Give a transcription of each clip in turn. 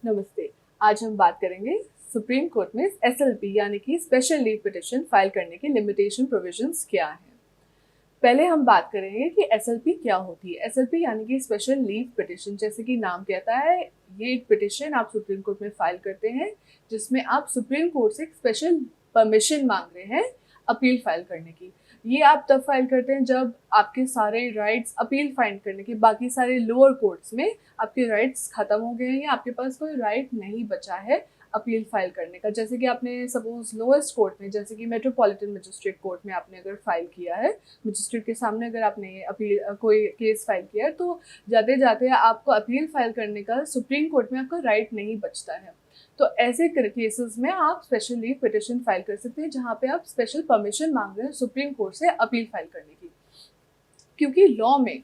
नमस्ते। आज हम बात करेंगे सुप्रीम कोर्ट में एसएलपी यानी कि स्पेशल लीव पिटिशन फाइल करने की लिमिटेशन प्रोविजंस क्या हैं। पहले हम बात करेंगे कि एसएलपी क्या होती है। एसएलपी यानी कि स्पेशल लीव पिटिशन, जैसे कि नाम कहता है, ये एक पिटिशन आप सुप्रीम कोर्ट में फाइल करते हैं जिसमें आप सुप्रीम कोर्ट से एक स्पेशल परमिशन मांग रहे हैं अपील फाइल करने की। ये आप तब फाइल करते हैं जब आपके सारे राइट्स अपील फाइल करने के बाकी सारे लोअर कोर्ट्स में आपके राइट्स खत्म हो गए हैं या आपके पास कोई राइट नहीं बचा है अपील फाइल करने का। जैसे कि आपने सपोज लोएस्ट कोर्ट में, जैसे कि मेट्रोपॉलिटन मजिस्ट्रेट कोर्ट में आपने अगर फाइल किया है, मजिस्ट्रेट के सामने अगर आपने अपील कोई केस फाइल किया है, तो जाते जाते आपको अपील फाइल करने का सुप्रीम कोर्ट में आपका राइट नहीं बचता है। तो ऐसे केसेस में आप स्पेशल लीव पिटिशन फाइल कर सकते हैं जहाँ पे आप स्पेशल परमिशन मांग रहे हैं सुप्रीम कोर्ट से अपील फाइल करने की। क्योंकि लॉ में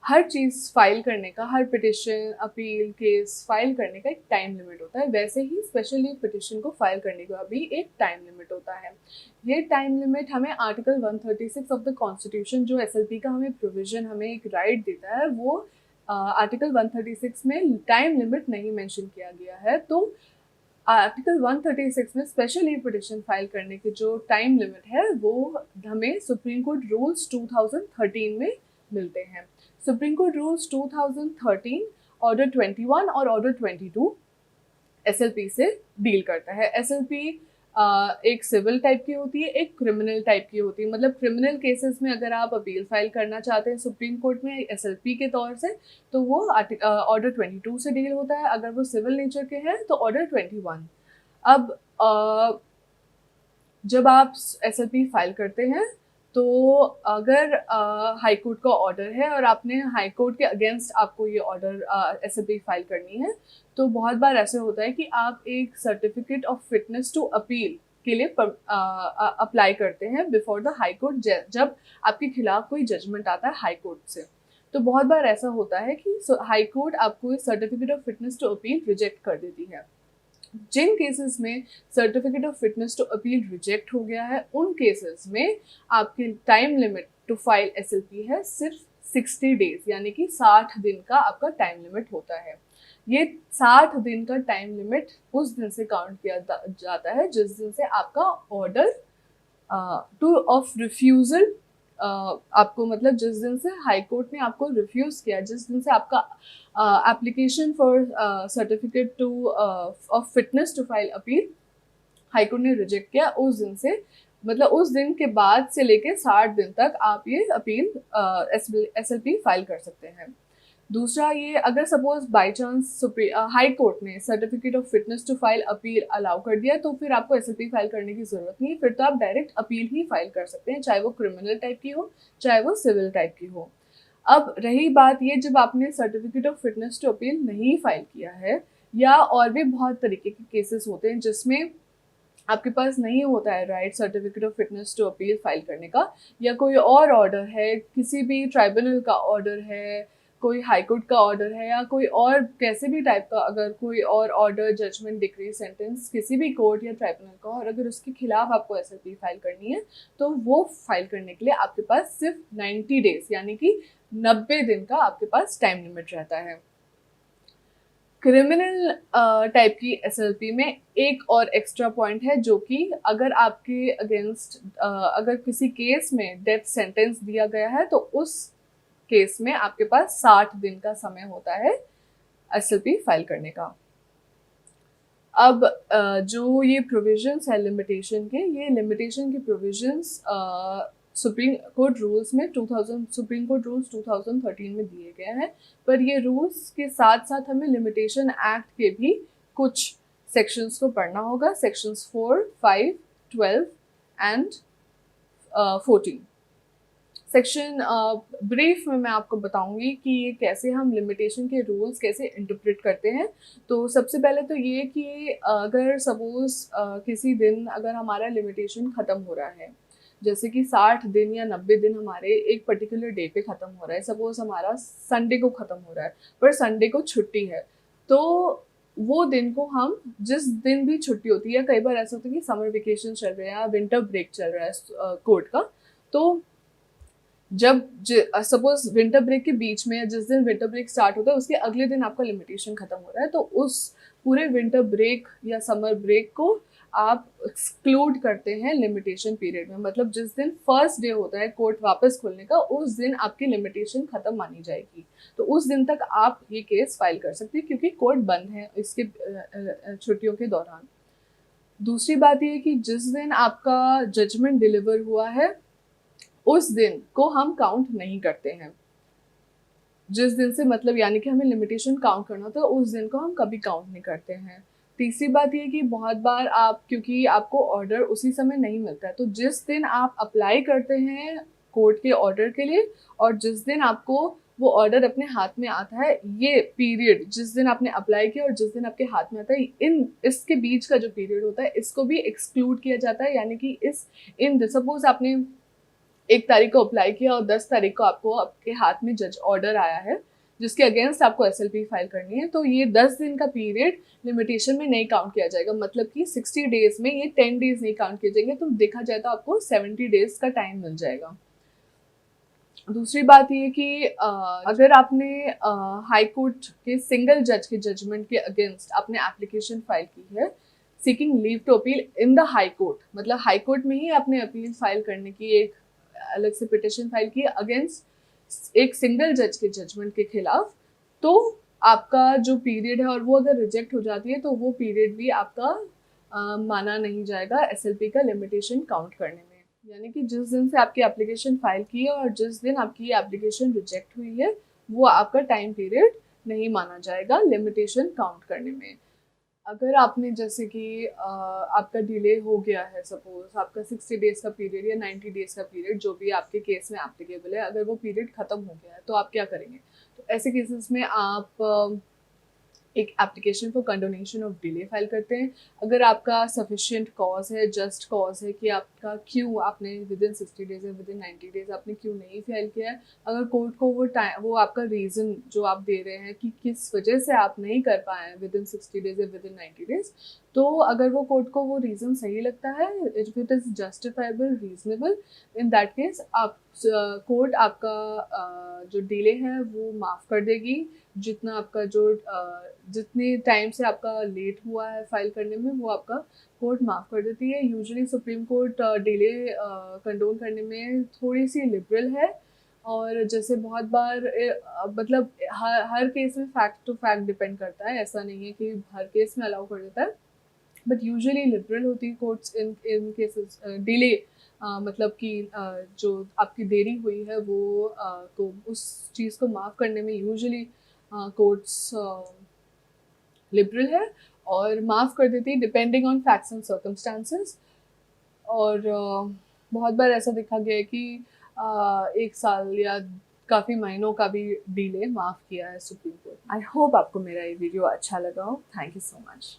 हर चीज़ फाइल करने का, हर पिटिशन, अपील, केस फाइल करने का एक टाइम लिमिट होता है, वैसे ही स्पेशल लीव पिटिशन को फाइल करने का भी एक टाइम लिमिट होता है। ये टाइम लिमिट हमें आर्टिकल 136 ऑफ द कॉन्स्टिट्यूशन, जो एसएलपी का हमें प्रोविजन, हमें एक राइट देता है, वो आर्टिकल 136 में टाइम लिमिट नहीं मेंशन किया गया है। तो आर्टिकल 136 में स्पेशल लीव पिटिशन फाइल करने की जो टाइम लिमिट है वो हमें सुप्रीम कोर्ट रूल्स 2013 में मिलते हैं। सुप्रीम कोर्ट रूल्स 2013 ऑर्डर 21 और ऑर्डर 22 एसएलपी से डील करता है। एसएलपी एक सिविल टाइप की होती है, एक क्रिमिनल टाइप की होती है। मतलब क्रिमिनल केसेस में अगर आप अपील फाइल करना चाहते हैं सुप्रीम कोर्ट में एसएलपी के तौर से, तो वो ऑर्डर 22 से डील होता है। अगर वो सिविल नेचर के हैं तो ऑर्डर 21। अब जब आप एसएलपी फाइल करते हैं तो अगर हाई कोर्ट का ऑर्डर है और आपने हाई कोर्ट के अगेंस्ट आपको ये ऑर्डर एसएलपी फाइल करनी है, तो बहुत बार ऐसे होता है कि आप एक certificate of fitness to appeal के लिए अप्लाई करते हैं बिफोर द हाई कोर्ट, जब आपके खिलाफ कोई जजमेंट आता है हाई कोर्ट से। तो बहुत बार ऐसा होता है कि हाई कोर्ट आपको certificate of fitness to appeal reject कर देती है। जिन केसेस में certificate of fitness to appeal reject हो गया है, उन केसेस में आपकी time limit to file SLP है सिर्फ 60 डेज, यानी कि 60 दिन का आपका टाइम लिमिट होता है। ये 60 दिन का टाइम लिमिट उस दिन से काउंट किया जाता है जिस दिन से आपका ऑर्डर टू ऑफ रिफ्यूजल आपको, मतलब जिस दिन से हाई कोर्ट ने आपको रिफ्यूज किया, जिस दिन से आपका application for certificate to of fitness to file appeal high court ने रिजेक्ट किया, उस दिन से, मतलब उस दिन के बाद से लेके 60 दिन तक आप ये अपील एसएलपी फाइल कर सकते हैं। दूसरा, ये अगर suppose by chance high court ने certificate of fitness to file appeal allow कर दिया, तो फिर आपको एसएलपी फाइल करने की जरूरत नहीं, फिर तो आप डायरेक्ट अपील ही फाइल कर सकते हैं, चाहे वो क्रिमिनल टाइप की हो चाहे वो सिविल टाइप की हो। अब रही बात ये, जब आपने certificate of fitness to appeal नहीं फाइल किया है, या और भी बहुत तरीके के केसेस होते हैं जिसमें आपके पास नहीं होता है right certificate of fitness to appeal file करने का, या कोई और ऑर्डर है, किसी भी ट्राइब्यूनल का ऑर्डर है, कोई हाई कोर्ट का ऑर्डर है, या कोई और कैसे भी टाइप का अगर कोई और ऑर्डर, जजमेंट, डिक्री, सेंटेंस किसी भी कोर्ट या ट्राइब्यूनल का, और अगर उसके खिलाफ आपको एसएलपी फाइल करनी है, तो वो फाइल करने के लिए आपके पास सिर्फ 90 डेज यानी कि 90 दिन का आपके पास टाइम लिमिट रहता है। क्रिमिनल टाइप की एसएलपी में एक और एक्स्ट्रा पॉइंट है, जो कि अगर आपके अगेंस्ट अगर किसी केस में डेथ सेंटेंस दिया गया है, तो उस केस में आपके पास 60 दिन का समय होता है एसएलपी फाइल करने का। अब जो ये प्रोविजंस है लिमिटेशन के, ये लिमिटेशन के प्रोविजंस सुप्रीम कोर्ट रूल्स 2013 में दिए गए हैं, पर ये रूल्स के साथ साथ हमें लिमिटेशन एक्ट के भी कुछ सेक्शंस को पढ़ना होगा, सेक्शंस 4, 5, 12 एंड 14। सेक्शन ब्रीफ में मैं आपको बताऊंगी कि ये कैसे हम लिमिटेशन के रूल्स कैसे इंटरप्रेट करते हैं। तो सबसे पहले तो ये कि अगर सपोज किसी दिन अगर हमारा लिमिटेशन ख़त्म हो रहा है, जैसे कि 60 दिन या 90 दिन हमारे एक पर्टिकुलर डे पे ख़त्म हो रहा है, सपोज हमारा संडे को ख़त्म हो रहा है, पर संडे को छुट्टी है, तो वो दिन को हम, जिस दिन भी छुट्टी होती है, कई बार ऐसा होता है कि समर वेकेशन चल रहे हैं या विंटर ब्रेक चल रहा है कोर्ट का, तो जब सपोज विंटर ब्रेक के बीच में या जिस दिन विंटर ब्रेक स्टार्ट होता है उसके अगले दिन आपका लिमिटेशन खत्म हो रहा है, तो उस पूरे विंटर ब्रेक या समर ब्रेक को आप एक्सक्लूड करते हैं लिमिटेशन पीरियड में। मतलब जिस दिन फर्स्ट डे होता है कोर्ट वापस खुलने का, उस दिन आपकी लिमिटेशन खत्म मानी जाएगी। तो उस दिन तक आप ये केस फाइल कर सकते हैं क्योंकि कोर्ट बंद है इसके छुट्टियों के दौरान। दूसरी बात ये है कि जिस दिन आपका जजमेंट डिलीवर हुआ है उस दिन को हम काउंट नहीं करते हैं। जिस दिन से मतलब यानी कि हमें लिमिटेशन काउंट करना था उस दिन को हम कभी काउंट नहीं करते हैं। तीसरी बात ये कि बहुत बार आप क्योंकि आपको ऑर्डर उसी समय नहीं मिलता है, तो जिस दिन आप अप्लाई करते हैं कोर्ट के ऑर्डर के लिए और जिस दिन आपको वो ऑर्डर अपने हाथ में आता है, ये पीरियड जिस दिन आपने अप्लाई किया और जिस दिन आपके हाथ में आता है, इसके बीच का जो पीरियड होता है इसको भी एक्सक्लूड किया जाता है। यानी कि सपोज आपने 1 तारीख को अप्लाई किया और 10 तारीख को आपको आपके हाथ में जज ऑर्डर आया है जिसके अगेंस्ट आपको SLP फाइल करनी है, तो ये 10 दिन का पीरियड लिमिटेशन में नहीं काउंट किया जाएगा। मतलब कि 60 डेज में ये 10 डेज नहीं काउंट किए जाएंगे, तो देखा जाए तो आपको 70 डेज का टाइम मिल जाएगा। दूसरी बात ये कि अगर आपने हाई कोर्ट के सिंगल जज के जजमेंट के अगेंस्ट आपने एप्लीकेशन फाइल की है seeking leave to appeal in the high court, मतलब हाई कोर्ट में ही आपने अपील फाइल करने की एक अलग से पिटिशन फाइल की अगेंस्ट एक सिंगल जज के जजमेंट के खिलाफ, तो आपका जो पीरियड है और वो अगर रिजेक्ट हो जाती है तो वो पीरियड भी आपका माना नहीं जाएगा SLP का लिमिटेशन काउंट करने में। यानी कि जिस दिन से आपकी एप्लीकेशन फाइल की है और जिस दिन आपकी एप्लीकेशन रिजेक्ट हुई है वो आपका टाइम पीरियड नहीं माना जाएगा लिमिटेशन काउंट करने में। अगर आपने जैसे कि आपका डिले हो गया है, सपोज आपका 60 डेज का पीरियड या 90 डेज का पीरियड जो भी आपके केस में एप्लीकेबल है, अगर वो पीरियड खत्म हो गया है तो आप क्या करेंगे? तो ऐसे केसेस में आप एक application for condonation of delay file करते हैं। अगर आपका सफिशिएंट कॉज है, जस्ट कॉज है कि आपका क्यों आपने विद इन 60 डेज या विद इन 90 डेज आपने क्यों नहीं फाइल किया है, अगर कोर्ट को वो आपका रीज़न जो आप दे रहे हैं कि किस वजह से आप नहीं कर पाए हैं विद इन 60 डेज या विद इन 90 डेज, तो अगर वो कोर्ट को वो रीज़न सही लगता है, if it is justifiable, reasonable, in that case आप कोर्ट आपका जो डिले है वो माफ़ कर देगी। जितना आपका जो जितने टाइम से आपका लेट हुआ है फाइल करने में वो आपका कोर्ट माफ़ कर देती है। Usually supreme court delay condone करने में थोड़ी सी लिबरल है, और जैसे बहुत बार मतलब हर केस में फैक्ट टू फैक्ट डिपेंड करता है, ऐसा नहीं है कि हर केस में अलाउ कर देता है, बट यूजुअली लिबरल होती है कोर्ट्स इन केसेस डिले। मतलब कि जो आपकी देरी हुई है वो को उस चीज़ को माफ़ करने में यूजुअली कोर्ट्स लिबरल है और माफ़ कर देती है depending on facts and circumstances. और बहुत बार ऐसा देखा गया है कि 1 साल या काफ़ी महीनों का भी डिले माफ़ किया है सुप्रीम कोर्ट। आई होप आपको मेरा ये वीडियो अच्छा लगा हो। Thank you so much.